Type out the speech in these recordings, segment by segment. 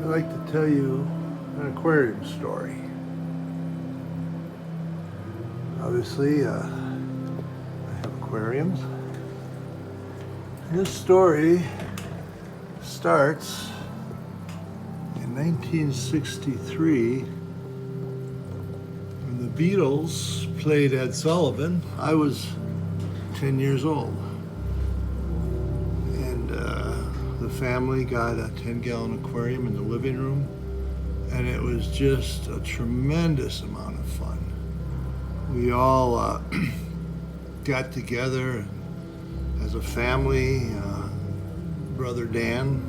I'd like to tell you an aquarium story. Obviously, I have aquariums. This story starts in 1963 when the Beatles played Ed Sullivan. I was 10 years old. And the family got a 10-gallon aquarium in the living room, and it was just a tremendous amount of fun. We all got together as a family, brother Dan,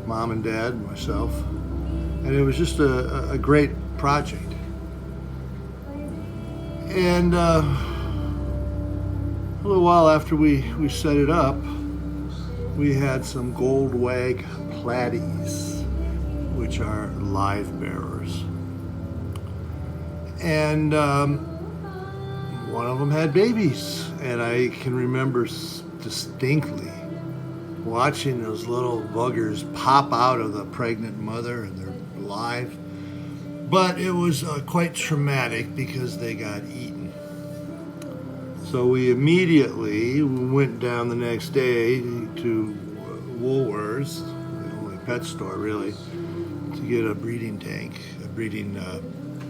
mom and dad, myself, and it was just a great project. And a little while after we set it up, we had some gold wag platies, which are live bearers. And one of them had babies, and I can remember distinctly watching those little buggers pop out of the pregnant mother, and they're live. But it was quite traumatic because they got eaten. So we immediately went down the next day to Woolworths, the only pet store really, to get a breeding tank, a breeding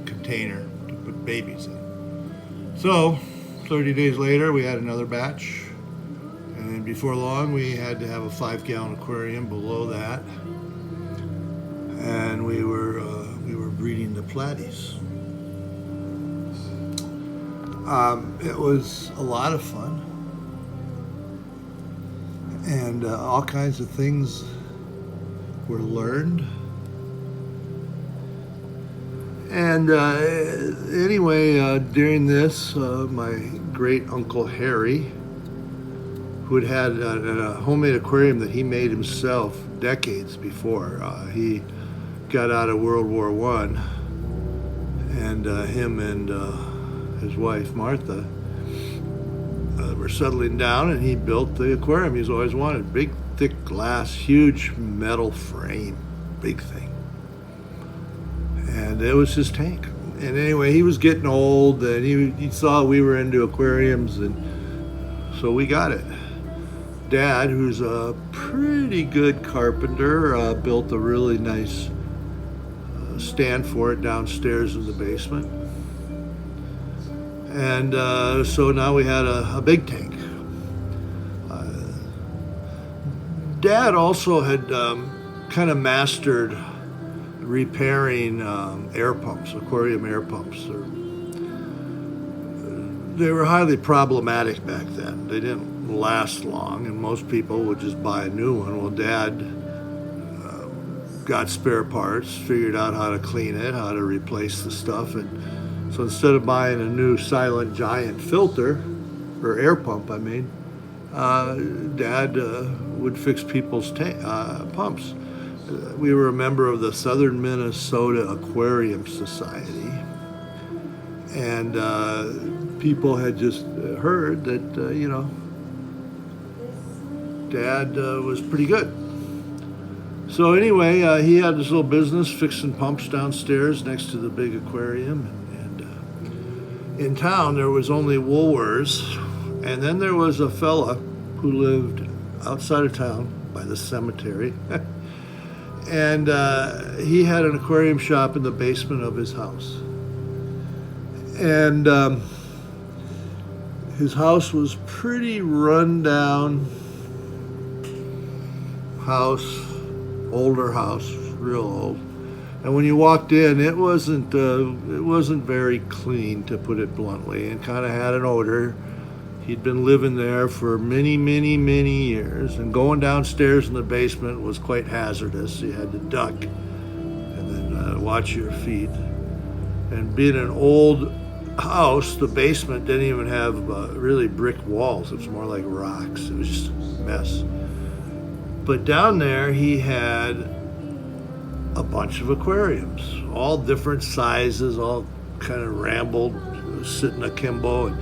container to put babies in. So 30 days later, we had another batch, and before long, we had to have a 5-gallon aquarium below that, and we were breeding the platies. It was a lot of fun, and all kinds of things were learned. And anyway, during this, my great uncle Harry, who had a homemade aquarium that he made himself decades before, he got out of World War I, and him and his wife Martha were settling down, and he built the aquarium he's always wanted. Big, thick glass, huge metal frame, big thing. And it was his tank. And anyway, he was getting old, and he saw we were into aquariums, and so we got it. Dad, who's a pretty good carpenter, built a really nice stand for it downstairs in the basement. And so now we had a big tank. Dad also had kind of mastered repairing air pumps, aquarium air pumps. They were highly problematic back then. They didn't last long, and most people would just buy a new one. Well, Dad got spare parts, figured out how to clean it, how to replace the stuff, and so instead of buying a new Silent Giant filter, or air pump, I mean, Dad would fix people's pumps. We were a member of the Southern Minnesota Aquarium Society, and people had just heard that, Dad was pretty good. So anyway, he had this little business fixing pumps downstairs next to the big aquarium, and in town there was only Woolworths, and then there was a fella who lived outside of town by the cemetery. And he had an aquarium shop in the basement of his house. And his house was pretty run down house, older house, real old. And when you walked in, it wasn't very clean, to put it bluntly, and kind of had an odor. He'd been living there for many, many, many years, and going downstairs in the basement was quite hazardous. You had to duck and then watch your feet. And being an old house, the basement didn't even have really brick walls. It was more like rocks. It was just a mess. But down there, he had a bunch of aquariums, all different sizes, all kind of rambled, sitting akimbo, and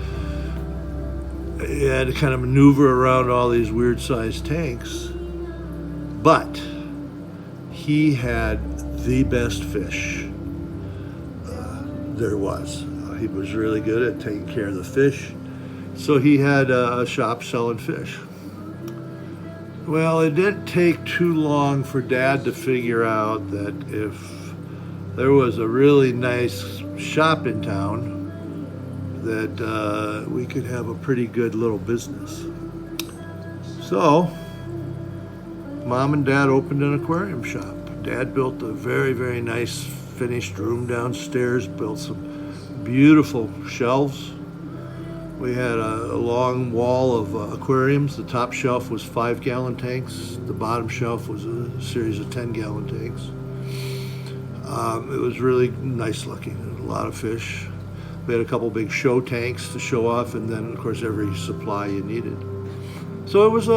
he had to kind of maneuver around all these weird sized tanks. But he had the best fish there was. He was really good at taking care of the fish, so he had a shop selling fish. Well, it didn't take too long for Dad to figure out that if there was a really nice shop in town, that we could have a pretty good little business. So, Mom and Dad opened an aquarium shop. Dad built a very, very nice finished room downstairs, built some beautiful shelves. We had a long wall of aquariums. The top shelf was 5-gallon tanks. The bottom shelf was a series of 10-gallon tanks. It was really nice looking. There was a lot of fish. We had a couple big show tanks to show off, and then, of course, every supply you needed. So it was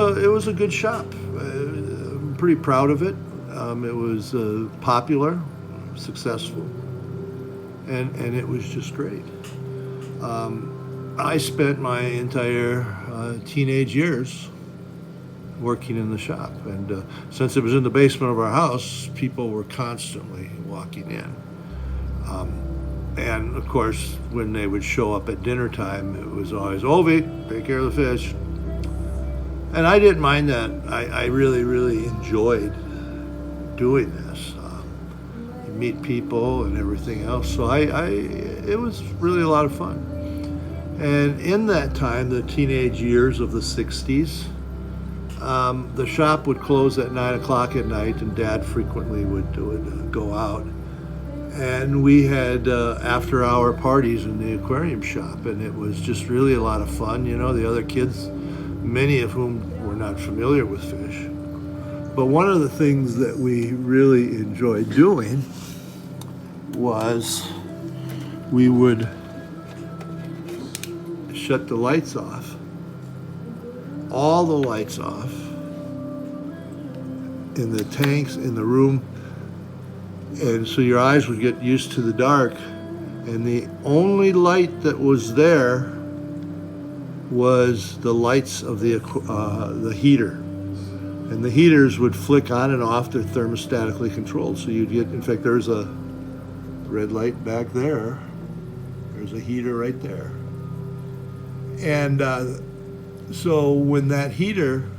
a good shop. I'm pretty proud of it. It was popular, successful, and it was just great. I spent my entire teenage years working in the shop, and since it was in the basement of our house, people were constantly walking in. And of course, when they would show up at dinner time, it was always, Ovi, take care of the fish. And I didn't mind that. I really, really enjoyed doing this. You meet people and everything else. So it was really a lot of fun. And in that time, the teenage years of the 60s, the shop would close at 9 o'clock at night, and Dad frequently would go out. And we had after-hour parties in the aquarium shop, and it was just really a lot of fun. You know, the other kids, many of whom were not familiar with fish. But one of the things that we really enjoyed doing was we would shut the lights off, all the lights off, in the tanks, in the room, and so your eyes would get used to the dark, and the only light that was there was the lights of the heater. And the heaters would flick on and off. They're thermostatically controlled. So you'd get, in fact, there's a red light back there. There's a heater right there. And so when that heater,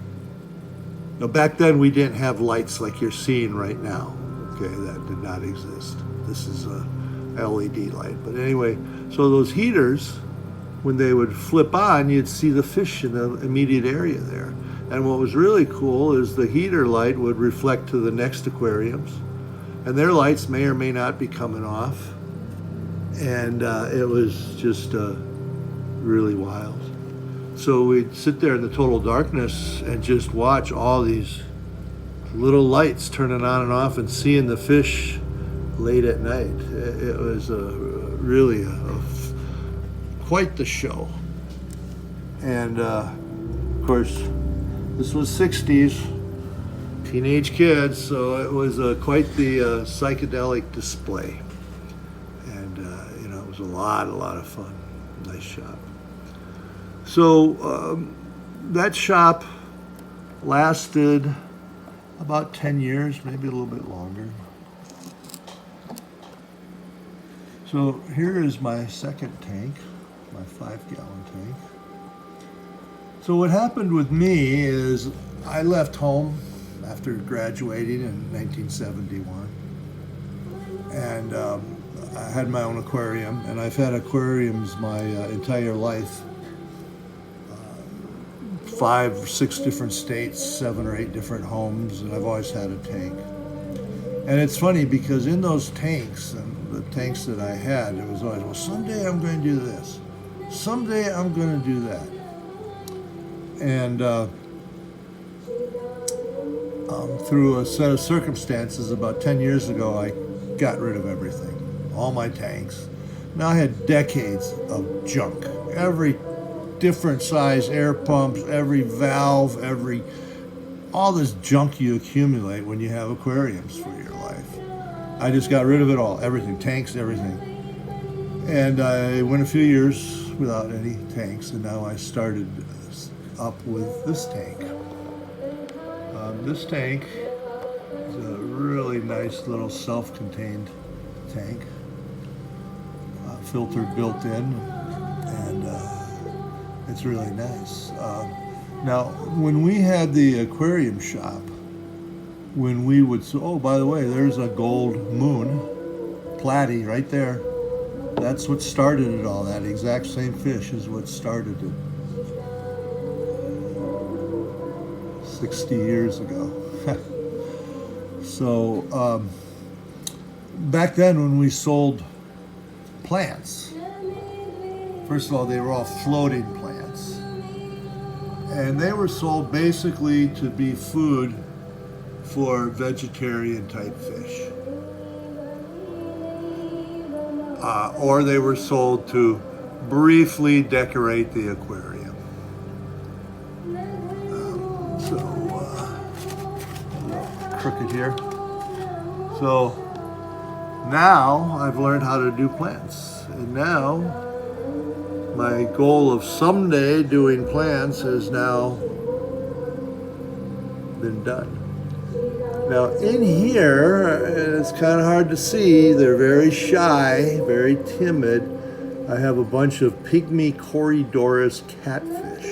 now back then we didn't have lights like you're seeing right now. Okay, that did not exist. This is a LED light. But anyway, so those heaters, when they would flip on, you'd see the fish in the immediate area there. And what was really cool is the heater light would reflect to the next aquariums, and their lights may or may not be coming off. And it was just really wild. So we'd sit there in the total darkness and just watch all these little lights turning on and off and seeing the fish late at night. It was really quite the show. And of course, this was 60s, teenage kids, so it was quite the psychedelic display. And it was a lot of fun. Nice shop. So that shop lasted about 10 years, maybe a little bit longer. So here is my second tank, my 5-gallon tank. So what happened with me is I left home after graduating in 1971, and I had my own aquarium, and I've had aquariums my entire life. 5 or 6 different states, 7 or 8 different homes, and I've always had a tank. And it's funny because in those tanks, and the tanks that I had, it was always, well, someday I'm going to do this. Someday I'm going to do that. And through a set of circumstances, about 10 years ago, I got rid of everything, all my tanks. Now I had decades of junk, every different size air pumps, every valve, all this junk you accumulate when you have aquariums for your life. I just got rid of it all, everything, tanks, everything. And I went a few years without any tanks, and now I started up with this tank. This tank is a really nice little self-contained tank, filter built in, and it's really nice. Now, when we had the aquarium shop, when we would, oh, by the way, there's a gold moon, platy right there. That's what started it all. That exact same fish is what started it 60 years ago. So back then when we sold plants, first of all, they were all floating plants. And they were sold basically to be food for vegetarian type fish. Or they were sold to briefly decorate the aquarium. So, a little crooked here. So now I've learned how to do plants. And now my goal of someday doing plants has now been done. Now in here, and it's kind of hard to see, they're very shy, very timid. I have a bunch of pygmy Corydoras catfish.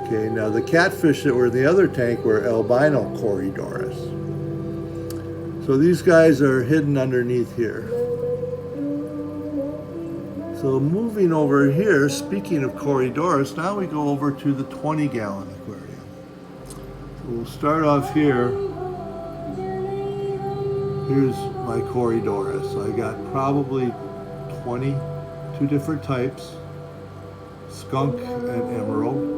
Okay, now the catfish that were in the other tank were albino Corydoras. So these guys are hidden underneath here. So moving over here, speaking of Corydoras, now we go over to the 20-gallon aquarium. We'll start off here. Here's my Corydoras. I got probably 22 different types, skunk and emerald.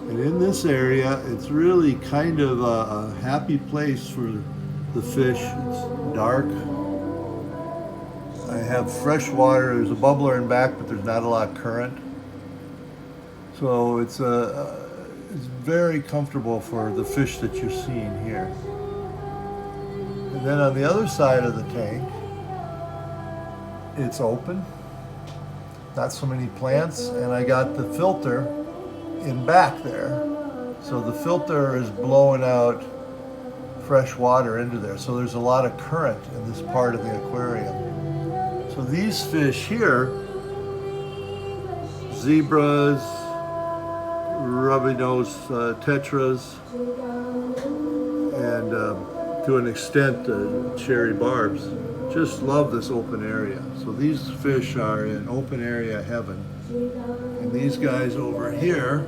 And in this area, it's really kind of a happy place for the fish. It's dark. I have fresh water. There's a bubbler in back, but there's not a lot of current. So it's very comfortable for the fish that you're seeing here. And then on the other side of the tank, it's open, not so many plants, and I got the filter in back there. So the filter is blowing out fresh water into there. So there's a lot of current in this part of the aquarium. So these fish here, zebras, rubby-nosed tetras, and to an extent cherry barbs, just love this open area. So these fish are in open area heaven. And these guys over here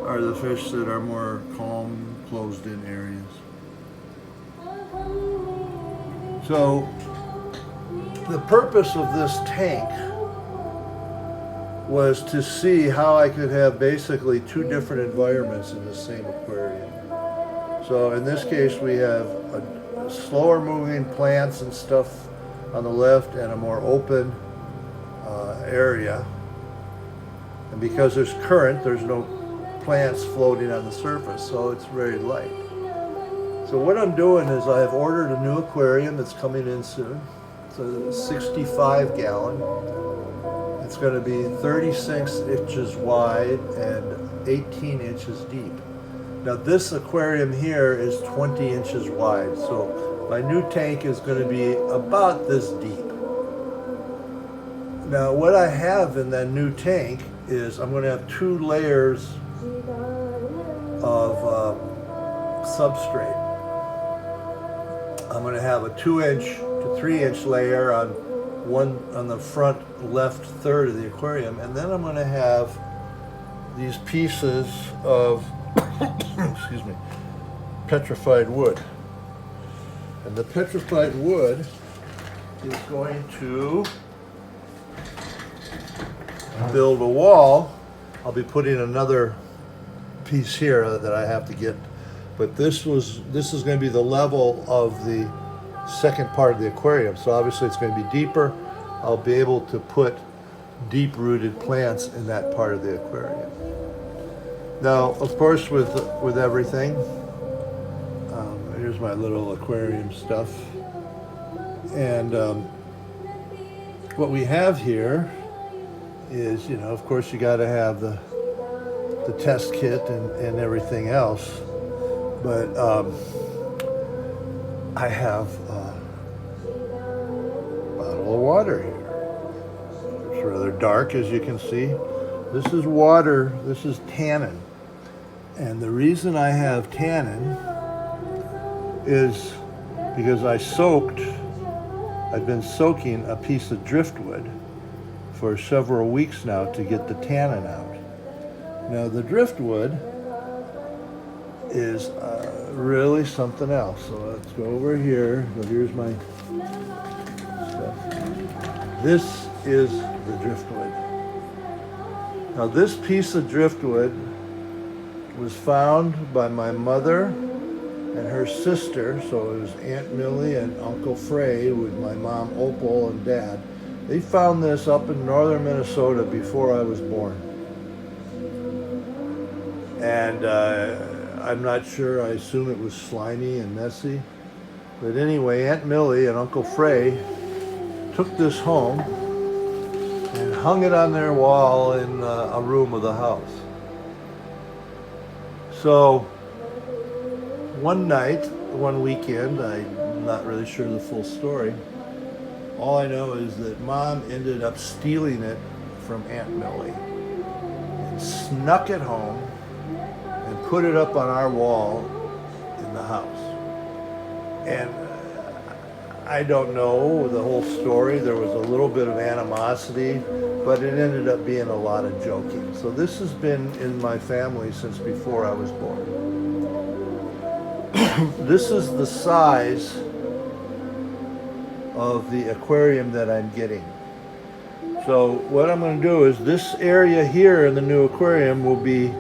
are the fish that are more calm, closed-in areas. So the purpose of this tank was to see how I could have basically two different environments in the same aquarium. So in this case, we have a slower moving plants and stuff on the left and a more open area. And because there's current, there's no plants floating on the surface, so it's very light. So what I'm doing is I've ordered a new aquarium that's coming in soon. It's a 65 gallon. It's going to be 36 inches wide and 18 inches deep. Now this aquarium here is 20 inches wide, so my new tank is going to be about this deep. Now what I have in that new tank is I'm going to have 2 layers of substrate. I'm going to have a 2-inch to 3-inch layer on the front left third of the aquarium, and then I'm going to have these pieces of excuse me, petrified wood. And the petrified wood is going to build a wall. I'll be putting another piece here that I have to get, but this is going to be the level of the second part of the aquarium. So obviously it's going to be deeper. I'll be able to put deep-rooted plants in that part of the aquarium. Now, of course, with everything, here's my little aquarium stuff. And what we have here is, of course, you got to have the the test kit and everything else. But I have a bottle of water here. It's rather dark, as you can see. This is water. This is tannin. And the reason I have tannin is because I've been soaking a piece of driftwood for several weeks now to get the tannin out. Now the driftwood is really something else. So let's go over here. So here's my stuff. This is the driftwood. Now this piece of driftwood was found by my mother and her sister, so it was Aunt Millie and Uncle Frey with my mom Opal and Dad. They found this up in northern Minnesota before I was born. And I'm not sure, I assume it was slimy and messy. But anyway, Aunt Millie and Uncle Frey took this home and hung it on their wall in a room of the house. So one night, one weekend, I'm not really sure the full story. All I know is that Mom ended up stealing it from Aunt Millie and snuck it home and put it up on our wall in the house. And I don't know the whole story. There was a little bit of animosity, but it ended up being a lot of joking. So this has been in my family since before I was born. This is the size of the aquarium that I'm getting. So what I'm going to do is this area here in the new aquarium will be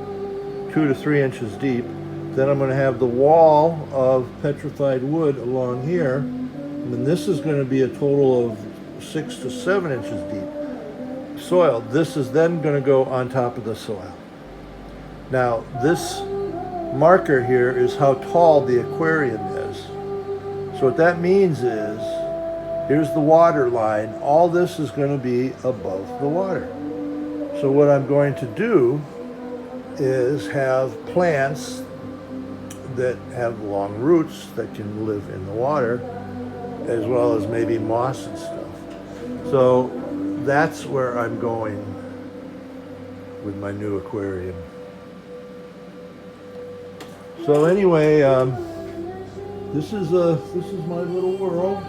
2 to 3 inches deep. Then I'm going to have the wall of petrified wood along here. And then this is going to be a total of 6 to 7 inches deep. Soil. This is then going to go on top of the soil. Now this marker here is how tall the aquarium is. So what that means is, here's the water line. All this is going to be above the water. So what I'm going to do is have plants that have long roots that can live in the water, as well as maybe moss and stuff. So that's where I'm going with my new aquarium. So anyway, this is my little world.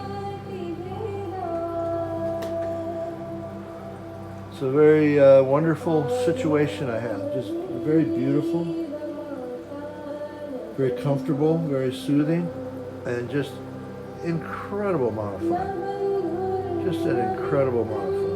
It's a very wonderful situation I have. Just very beautiful, very comfortable, very soothing, and just incredible amount of fun. Just an incredible amount of fun.